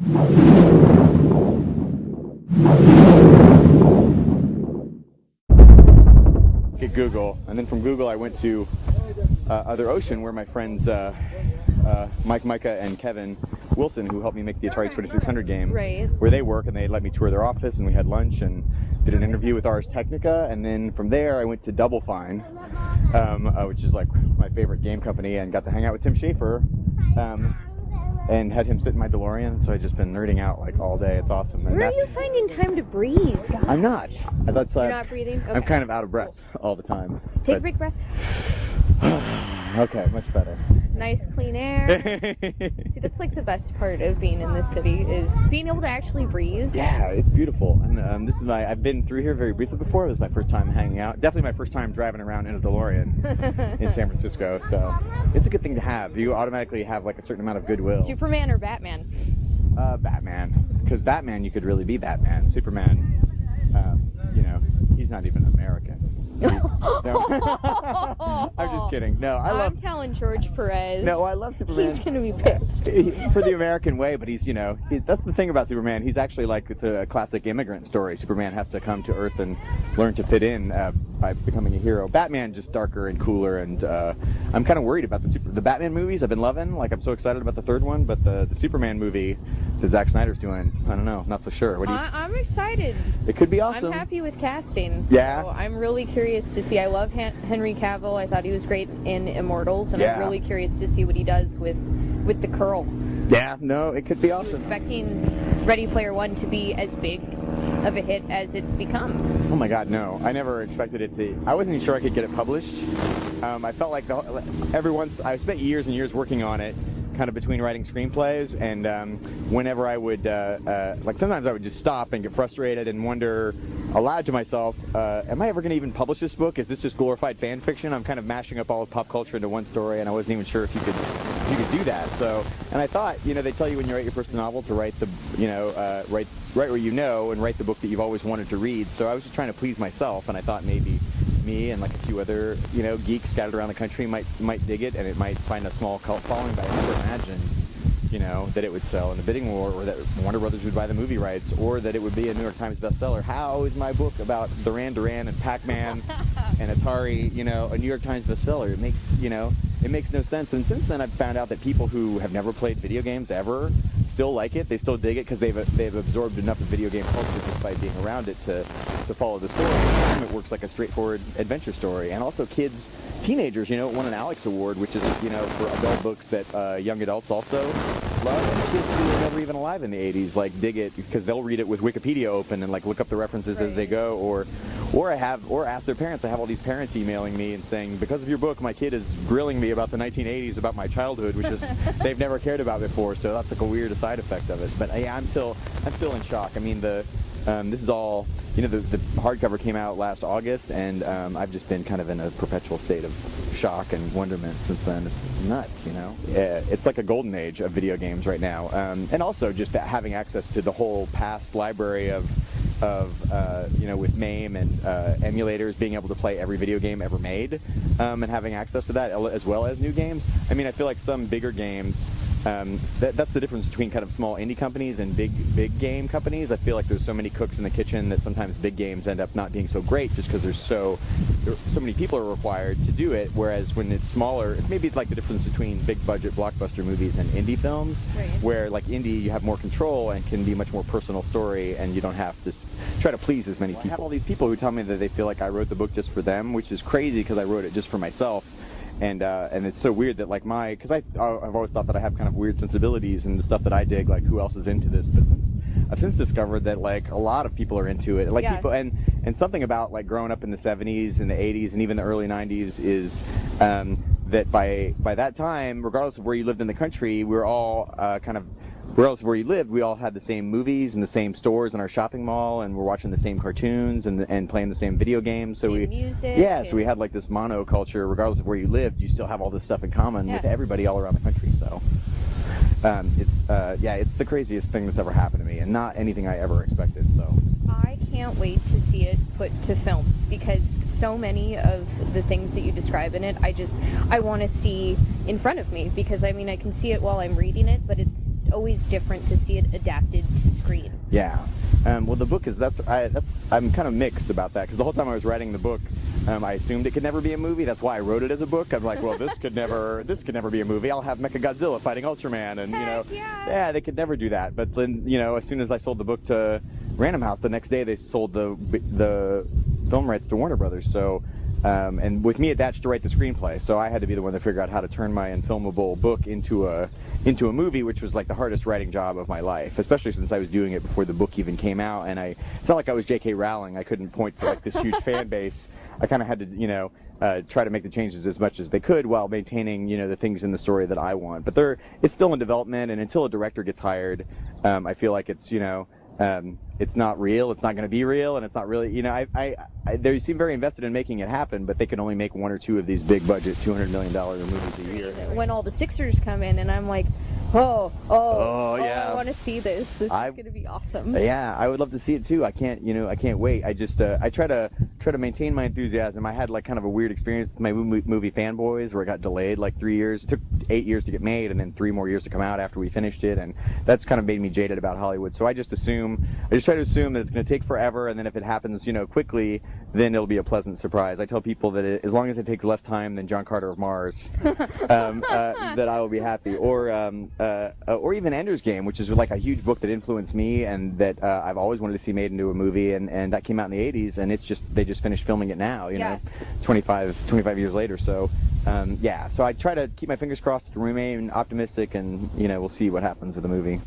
At Google, and then from Google I went to Other Ocean, where my friends Mike, Micah, and Kevin Wilson, who helped me make the Atari 2600 game, right, where they work, and they let me tour their office, and we had lunch and did an interview with Ars Technica, and then from there I went to Double Fine, which is like my favorite game company, and got to hang out with Tim Schafer, and had him sit in my DeLorean. So I've just been nerding out like all day. It's awesome. And where are you finding time to breathe, God? I'm not. That's You're not breathing? Okay. I'm kind of out of breath all the time. Take a big breath. Okay, much better. Nice clean air. See, that's like the best part of being in this city, is being able to actually breathe. Yeah, it's beautiful. And this is I've been through here very briefly before. It was my first time hanging out. Definitely my first time driving around in a DeLorean in San Francisco. So it's a good thing to have. You automatically have like a certain amount of goodwill. Superman or Batman? Batman. Because Batman, you could really be Batman. Superman, he's not even American. No. I'm just kidding. No, I'm telling George Perez. No, I love Superman. He's gonna be pissed for the American way, but he's, that's the thing about Superman. He's actually like, it's a classic immigrant story. Superman has to come to Earth and learn to fit in by becoming a hero. Batman just darker and cooler, and I'm kind of worried about the Batman movies. I've been loving. Like, I'm so excited about the third one, but the Superman movie that Zack Snyder's doing, I don't know, not so sure. What do you? I'm excited. It could be awesome. I'm happy with casting. Yeah. So I'm really curious to see. I love Henry Cavill. I thought he was great in Immortals, and I'm really curious to see what he does with the curl. Yeah, no, it could be awesome. I'm expecting Ready Player One to be as big of a hit as it's become. Oh my God, no! I never expected it to. I wasn't even sure I could get it published. I felt like I spent years and years working on it, kind of between writing screenplays, and whenever I would sometimes I would just stop and get frustrated and wonder aloud to myself, am I ever going to even publish this book? Is this just glorified fan fiction? I'm kind of mashing up all of pop culture into one story, and I wasn't even sure if you could do that. So, and I thought, they tell you when you write your first novel to write the, write where you know, and write the book that you've always wanted to read. So I was just trying to please myself, and I thought maybe me and like a few other, geeks scattered around the country might dig it, and it might find a small cult following. But I never imagined, that it would sell in a bidding war, or that Warner Brothers would buy the movie rights, or that it would be a New York Times bestseller. How is my book about Duran Duran and Pac-Man and Atari, a New York Times bestseller? It makes no sense. And since then, I've found out that people who have never played video games ever still like it. They still dig it because they've absorbed enough of video game culture just by being around it to follow the story. And it works like a straightforward adventure story. And also teenagers, won an Alex Award, which is, for adult books that young adults also love. And kids who were never even alive in the 80s, dig it because they'll read it with Wikipedia open and look up the references as they go, or ask their parents. I have all these parents emailing me and saying, because of your book, my kid is grilling me about the 1980s, about my childhood, which is they've never cared about before. So that's like a weird side effect of it. But yeah, I'm still in shock. I mean, this is all, the hardcover came out last August, and I've just been kind of in a perpetual state of shock and wonderment since then. It's nuts, It's like a golden age of video games right now, and also just having access to the whole past library of with MAME and emulators, being able to play every video game ever made, and having access to that as well as new games. I mean, I feel like some bigger games, that's the difference between kind of small indie companies and big game companies. I feel like there's so many cooks in the kitchen that sometimes big games end up not being so great just because there's so many people are required to do it, whereas when it's smaller, maybe it's like the difference between big budget blockbuster movies and indie films, right, where like indie you have more control and can be much more personal story, and you don't have to try to please as many people. I have all these people who tell me that they feel like I wrote the book just for them, which is crazy because I wrote it just for myself. And it's so weird that because I've always thought that I have kind of weird sensibilities and the stuff that I dig, like who else is into this, but I've since discovered that like a lot of people are into it, people, and something about like growing up in the 70s and the 80s and even the early 90s is that by that time, regardless of where you lived in the country, we were all regardless of where you lived, we all had the same movies and the same stores in our shopping mall, and we're watching the same cartoons and playing the same video games. So so we had like this monoculture. Regardless of where you lived, you still have all this stuff in common with everybody all around the country. So it's the craziest thing that's ever happened to me, and not anything I ever expected. So I can't wait to see it put to film, because so many of the things that you describe in it, I want to see in front of me, because I mean I can see it while I'm reading it, but it's always different to see it adapted to screen. Yeah. Well, the book is I'm kind of mixed about that, because the whole time I was writing the book, I assumed it could never be a movie. That's why I wrote it as a book. I'm like, well, this could never be a movie. I'll have Mechagodzilla fighting Ultraman, and yeah, they could never do that. But then, as soon as I sold the book to Random House, the next day they sold the film rights to Warner Brothers. So, and with me attached to write the screenplay, so I had to be the one to figure out how to turn my unfilmable book into a movie, which was like the hardest writing job of my life, especially since I was doing it before the book even came out. And it's not like I was J.K. Rowling. I couldn't point to like this huge fan base. I kind of had to, try to make the changes as much as they could while maintaining, the things in the story that I want. But it's still in development, and until a director gets hired, I feel like it's, it's not real. It's not going to be real, and it's not really, they seem very invested in making it happen, but they can only make one or two of these big budget $200 million movies a year. When all the Sixers come in, and I'm like, oh, yeah, I want to see this. This is going to be awesome. Yeah, I would love to see it too. I can't wait. I just, I try to maintain my enthusiasm. I had like kind of a weird experience with my movie Fanboys, where it got delayed like 3 years. It took 8 years to get made, and then 3 more years to come out after we finished it, and that's kind of made me jaded about Hollywood. So I just try to assume that it's going to take forever, and then if it happens, quickly, then it'll be a pleasant surprise. I tell people that as long as it takes less time than John Carter of Mars, that I will be happy. Or even Ender's Game, which is like a huge book that influenced me, and that I've always wanted to see made into a movie, and that came out in the 80s, and they just finished filming it now, 25 years later. So so I try to keep my fingers crossed, remain optimistic, and we'll see what happens with the movie.